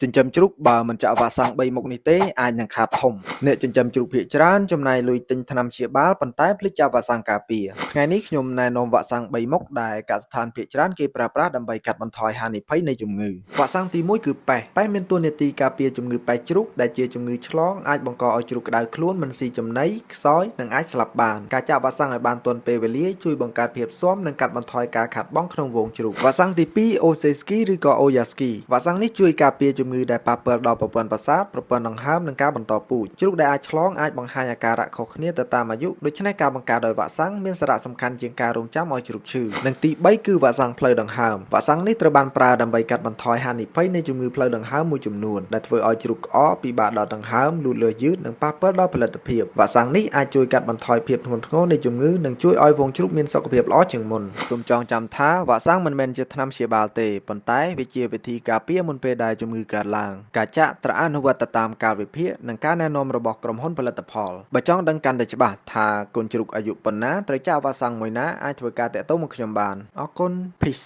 ចិញ្ចឹមជ្រូកបើមិនចាក់វ៉ាក់សាំង3មុខនេះទេអាចនឹងខាតធំអ្នកចិញ្ចឹមជ្រូកភាគច្រើនចំណាយលុយទិញថ្នាំព្យាបាលប៉ុន្តែភ្លេចចាក់វ៉ាក់សាំងការពារថ្ងៃនេះខ្ញុំណែនាំវ៉ាក់សាំង3មុខដែលកសិដ្ឋានភាគច្រើនគេប្រើប្រាស់ដើម្បីកាត់បន្ថយហានិភ័យនៃជំងឺវ៉ាក់សាំងទី1គឺប៉េះមានតួនាទីការពារជំងឺប៉េះជ្រូកដែលជាជំងឺឆ្លងអាចបង្កឲ្យជ្រូកក្តៅខ្លួនមិនស៊ីចំណីខ្សោយនិងអាចស្លាប់បានការចាក់វ៉ាក់សាំងឲ្យបានទាន់ពេលវេលាជួយបង្កើតភាពស៊ាំនិងកាត់បន្ថយការខាតបង់ក្នុងហ្វូងជ្រូកវ៉ាក់សាំងទី2អូសេស្គីឬក៏អូយ៉ាស្គីវ៉ាក់សាំងនេះជួយការពារជំងឺដែលប៉ះពាល់ដល់ប្រព័ន្ធប្រសាទប្រព័ន្ធដង្ហើមនិងការបន្តពូជជ្រូកដែលអាចឆ្លងអាចបង្ហាញអាការៈខុសគ្នាទៅតាមអាយុដូច្នេះការបង្ការដោយវ៉ាក់សាំងមានសារៈសំខាន់ជាងការរងចាំឲ្យជ្រូកឈឺនិងទី3គឺវ៉ាក់សាំងផ្លូវដង្ហើមវ៉ាក់សាំងនេះត្រូវបានប្រើដើម្បីកាត់បន្ថយហានិភ័យនៃជំងឺផ្លូវដង្ហើមមួយចំនួនដែលធ្វើឲ្យជ្រូកក្អកពិបាកដកដង្ហើមលូតលាស់យឺតនិងប៉ះពាល់ដល់ផលិតភាពវ៉ាក់សាំងនេះអាចជួយកាត់បន្ថយភាពធ្ងន់ធ្ងរនៃជំងឺនិងជួយឲ្យហ្វូងជ្រូកមានសុខភាពល្អជាងមុនសូមចងចាំថាវ៉ាក់សាំងមិនមែនជាថ្នាំព្យាបាលទេប៉ុន្តែវាជាវិធីការពារមុនពេលដែលជំងឺកើតឡើងការចាក់ត្រូវអនុវត្តតាមកាលវិភាគនិងការណែនាំរបស់ក្រុមហ៊ុនផលិតផលបើចង់ដឹងកាន់តែច្បាស់ថាកូនជ្រូកអាយុប៉ុណ្ណាត្រូវចាក់វ៉ាក់សាំងមួយណាអាចធ្វើការតាក់ទងមកខ្ញុំបានអរគុណ Peace